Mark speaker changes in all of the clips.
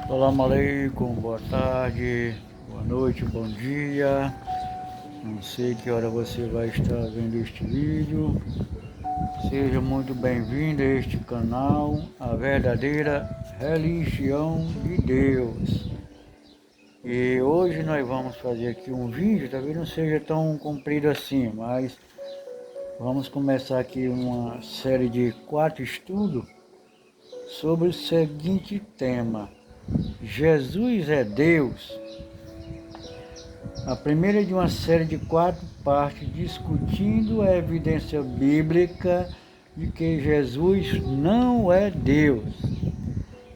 Speaker 1: Assalamu alaikum, boa tarde, boa noite, bom dia. Não sei que hora você vai estar vendo este vídeo. Seja muito bem-vindo a este canal, a verdadeira religião de Deus. E hoje nós vamos fazer aqui um vídeo, talvez não seja tão comprido assim, mas vamos começar aqui uma série de 4 estudos sobre o seguinte tema: Jesus é Deus. A primeira de uma série de 4 partes discutindo a evidência bíblica de que Jesus não é Deus.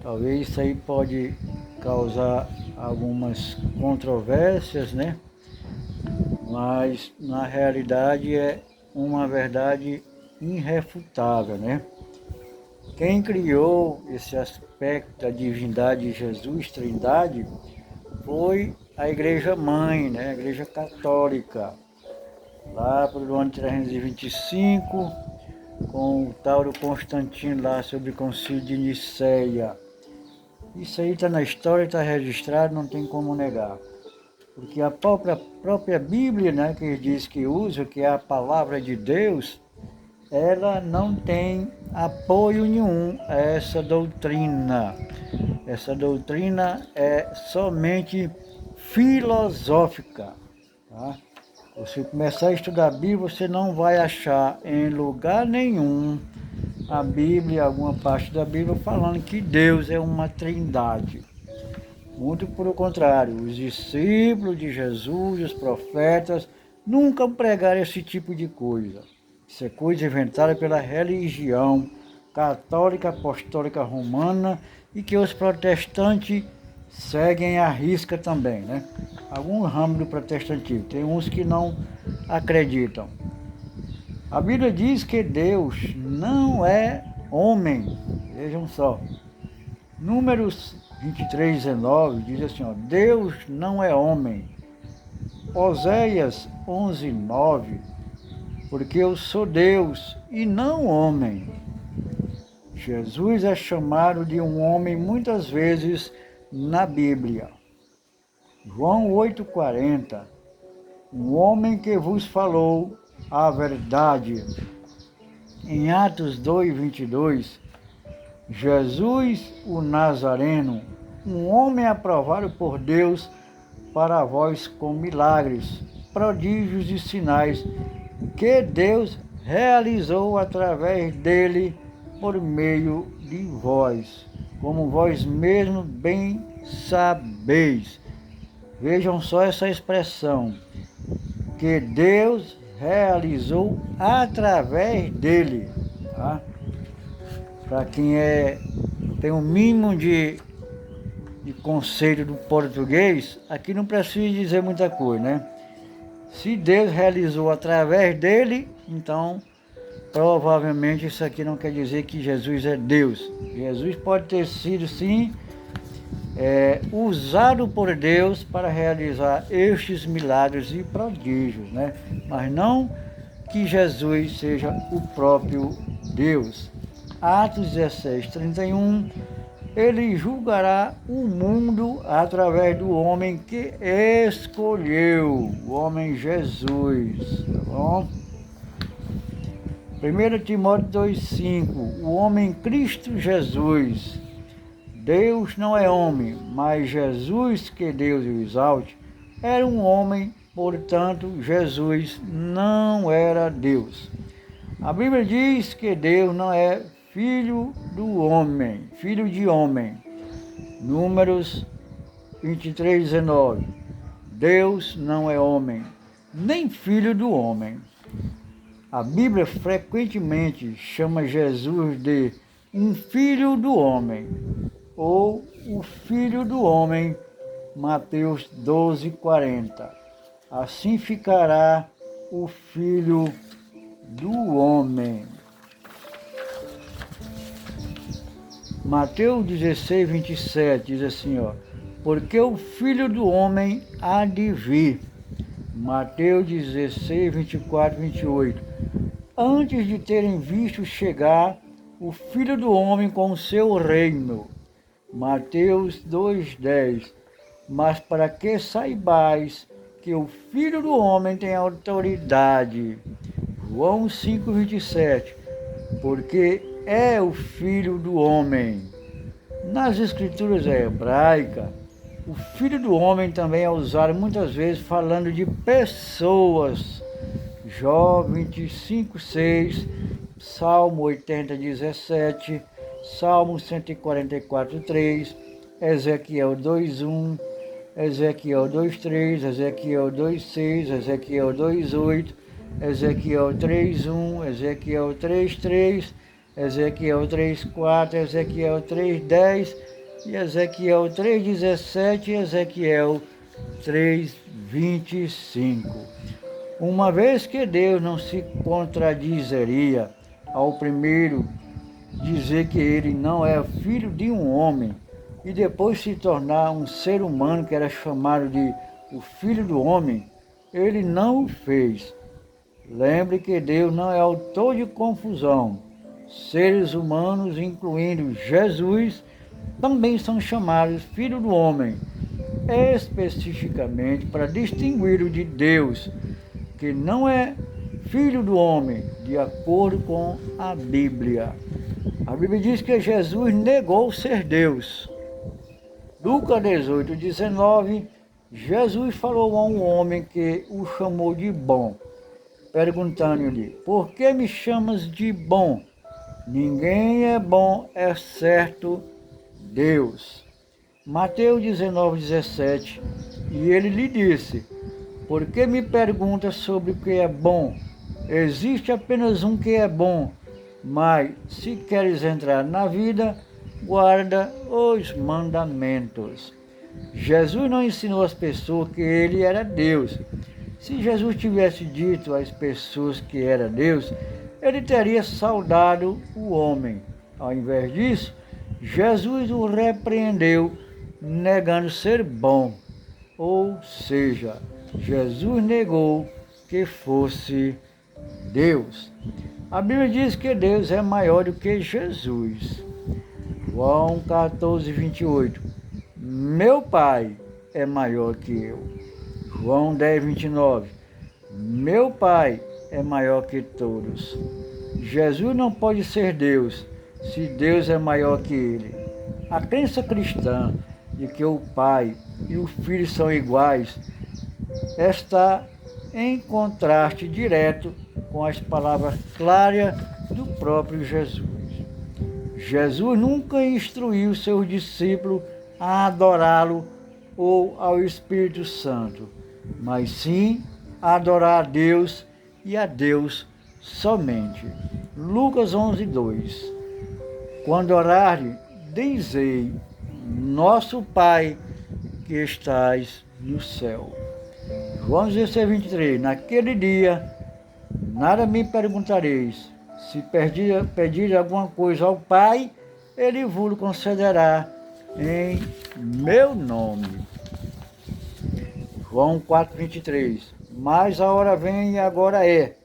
Speaker 1: Talvez isso aí pode causar algumas controvérsias, né? Mas na realidade é uma verdade irrefutável, né? Quem criou esse aspecto da divindade de Jesus, Trindade, foi a Igreja Mãe, né? A Igreja Católica, lá para o ano 325, com o tal do Constantino lá sobre o Concílio de Nicéia. Isso aí está na história, está registrado, não tem como negar. Porque a própria Bíblia, né, que diz que usa, que é a palavra de Deus, ela não tem apoio nenhum a essa doutrina. Essa doutrina é somente filosófica. Tá? Você começar a estudar a Bíblia, você não vai achar em lugar nenhum a Bíblia, alguma parte da Bíblia, falando que Deus é uma trindade. Muito pelo contrário, os discípulos de Jesus, os profetas, nunca pregaram esse tipo de coisa. Isso é coisa inventada pela religião católica apostólica romana e que os protestantes seguem à risca também, né? Algum ramo do protestantismo, tem uns que não acreditam. A Bíblia diz que Deus não é homem. Vejam só. Números 23, 19 diz assim, ó, Deus não é homem. Oséias 11, 9, porque eu sou Deus e não homem. Jesus é chamado de um homem muitas vezes na Bíblia. João 8,40, um homem que vos falou a verdade. Em Atos 2, 22, Jesus o Nazareno, um homem aprovado por Deus para vós com milagres, prodígios e sinais que Deus realizou através dele por meio de vós, como vós mesmos bem sabeis. Vejam só essa expressão, que Deus realizou através dele. Tá? Para quem tem um mínimo de conceito do português, aqui não precisa dizer muita coisa, né? Se Deus realizou através dele, então provavelmente isso aqui não quer dizer que Jesus é Deus. Jesus pode ter sido, sim, usado por Deus para realizar estes milagres e prodígios, né? Mas não que Jesus seja o próprio Deus. Atos 16, 31, ele julgará o mundo através do homem que escolheu, o homem Jesus, tá bom? 1 Timóteo 2,5, o homem Cristo Jesus. Deus não é homem, mas Jesus, que Deus o exalte, era um homem, portanto, Jesus não era Deus. A Bíblia diz que Deus não é filho do homem, filho de homem. Números 23, 19. Deus não é homem, nem filho do homem. A Bíblia frequentemente chama Jesus de um filho do homem, ou o filho do homem, Mateus 12, 40. Assim ficará o filho do homem. Mateus 16, 27 diz assim, ó, porque o filho do homem há de vir. Mateus 16, 24, 28. Antes de terem visto chegar o filho do homem com o seu reino. Mateus 2,10. Mas para que saibais que o Filho do Homem tem autoridade. João 5,27. Porque é o Filho do Homem. Nas escrituras hebraicas, o Filho do Homem também é usado muitas vezes falando de pessoas. Jó 25,6, Salmo 80,17, Salmo 144,3, Ezequiel 2,1, Ezequiel 2,3, Ezequiel 2,6, Ezequiel 2,8, Ezequiel 3,1, Ezequiel 3,3, Ezequiel 3,4, Ezequiel 3,10 e Ezequiel 3,17 e Ezequiel 3,25. Uma vez que Deus não se contradizeria ao primeiro dizer que ele não é filho de um homem e depois se tornar um ser humano que era chamado de o Filho do Homem, ele não o fez. Lembre que Deus não é autor de confusão. Seres humanos, incluindo Jesus, também são chamados Filho do Homem, especificamente para distingui-lo de Deus, que não é Filho do Homem, de acordo com a Bíblia. A Bíblia diz que Jesus negou ser Deus. Lucas 18,19, Jesus falou a um homem que o chamou de bom, perguntando-lhe: por que me chamas de bom? Ninguém é bom, exceto Deus. Mateus 19,17, e ele lhe disse: por que me perguntas sobre o que é bom? Existe apenas um que é bom, mas se queres entrar na vida, guarda os mandamentos. Jesus não ensinou às pessoas que ele era Deus. Se Jesus tivesse dito às pessoas que era Deus, ele teria saudado o homem. Ao invés disso, Jesus o repreendeu, negando ser bom. Ou seja, Jesus negou que fosse Deus. A Bíblia diz que Deus é maior do que Jesus. João 14,28. Meu Pai é maior que eu. João 10,29. Meu Pai é maior que todos. Jesus não pode ser Deus se Deus é maior que ele. A crença cristã de que o Pai e o Filho são iguais está em contraste direto com as palavras claras do próprio Jesus. Jesus nunca instruiu seus discípulos a adorá-lo ou ao Espírito Santo, mas sim a adorar a Deus e a Deus somente. Lucas 11:2. Quando orarem, dizei: nosso Pai que estás no céu. João 16:23. Naquele dia, nada me perguntareis. Se pedir alguma coisa ao Pai, Ele vos concederá em meu nome. João 4:23. Mas a hora vem e agora é,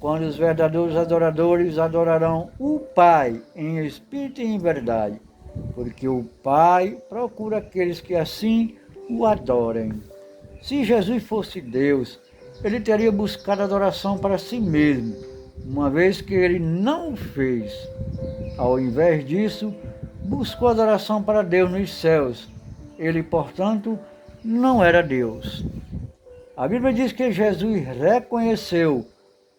Speaker 1: quando os verdadeiros adoradores adorarão o Pai em espírito e em verdade, porque o Pai procura aqueles que assim o adorem. Se Jesus fosse Deus, ele teria buscado adoração para si mesmo, uma vez que ele não o fez. Ao invés disso, buscou adoração para Deus nos céus. Ele, portanto, não era Deus. A Bíblia diz que Jesus reconheceu,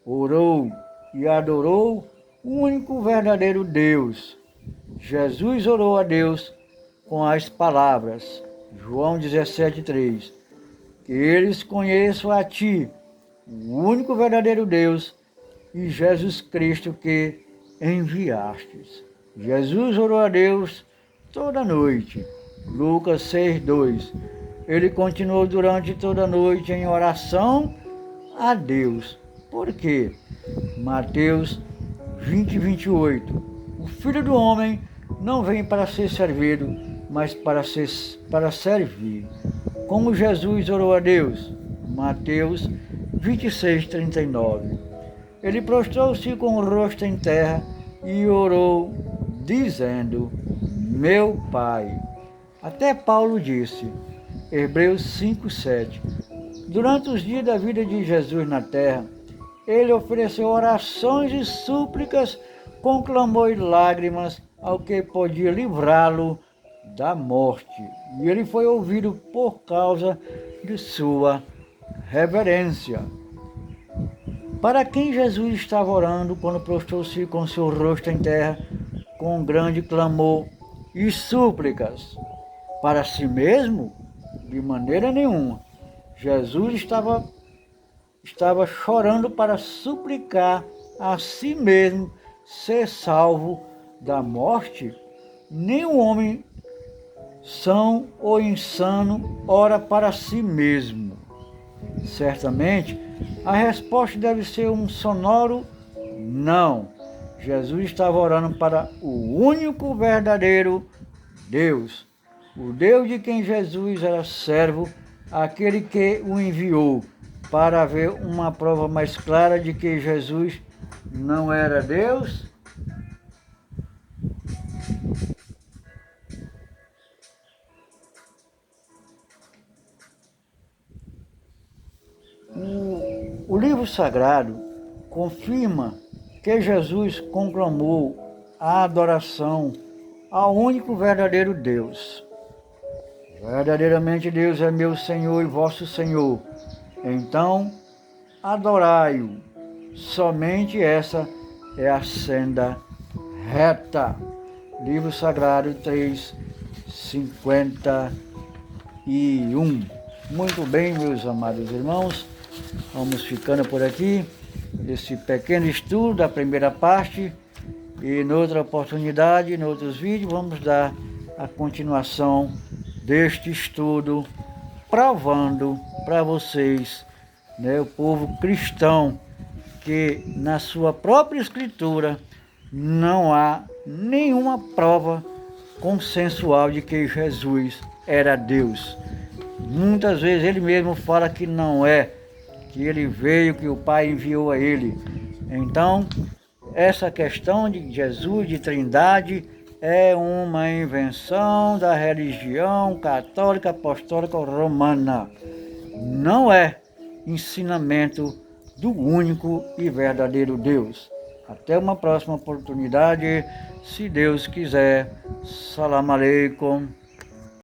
Speaker 1: orou e adorou o único verdadeiro Deus. Jesus orou a Deus com as palavras, João 17:3, que eles conheçam a Ti, o único verdadeiro Deus, e Jesus Cristo que enviastes. Jesus orou a Deus toda noite, Lucas 6:2. Ele continuou durante toda a noite em oração a Deus. Por quê? Mateus 20:28. O Filho do Homem não vem para ser servido, mas para servir. Como Jesus orou a Deus? Mateus 26:39. Ele prostrou-se com o rosto em terra e orou, dizendo: meu Pai, Até Paulo disse, Hebreus 5:7, durante os dias da vida de Jesus na terra, ele ofereceu orações e súplicas com clamor e lágrimas ao que podia livrá-lo da morte. E ele foi ouvido por causa de sua reverência. Para quem Jesus estava orando quando prostrou-se com seu rosto em terra, com grande clamor e súplicas? Para si mesmo? De maneira nenhuma. Jesus estava chorando para suplicar a si mesmo ser salvo da morte. Nenhum homem são ou insano ora para si mesmo. Certamente, a resposta deve ser um sonoro não. Jesus estava orando para o único verdadeiro Deus, o Deus de quem Jesus era servo, aquele que o enviou, para haver uma prova mais clara de que Jesus não era Deus. O livro sagrado confirma que Jesus conclamou a adoração ao único verdadeiro Deus. Verdadeiramente Deus é meu Senhor e vosso Senhor. Então, adorai-o. Somente essa é a senda reta. Livro Sagrado 3:51. Muito bem, meus amados irmãos, vamos ficando por aqui, esse pequeno estudo da primeira parte, e noutra oportunidade, em outros vídeos, vamos dar a continuação deste estudo, provando para vocês, o povo cristão, que na sua própria escritura não há nenhuma prova consensual de que Jesus era Deus. Muitas vezes ele mesmo fala que não é, que ele veio, que o Pai enviou a ele. Então, essa questão de Jesus, de Trindade, é uma invenção da religião católica apostólica romana. Não é ensinamento do único e verdadeiro Deus. Até uma próxima oportunidade, se Deus quiser. Salam aleikum.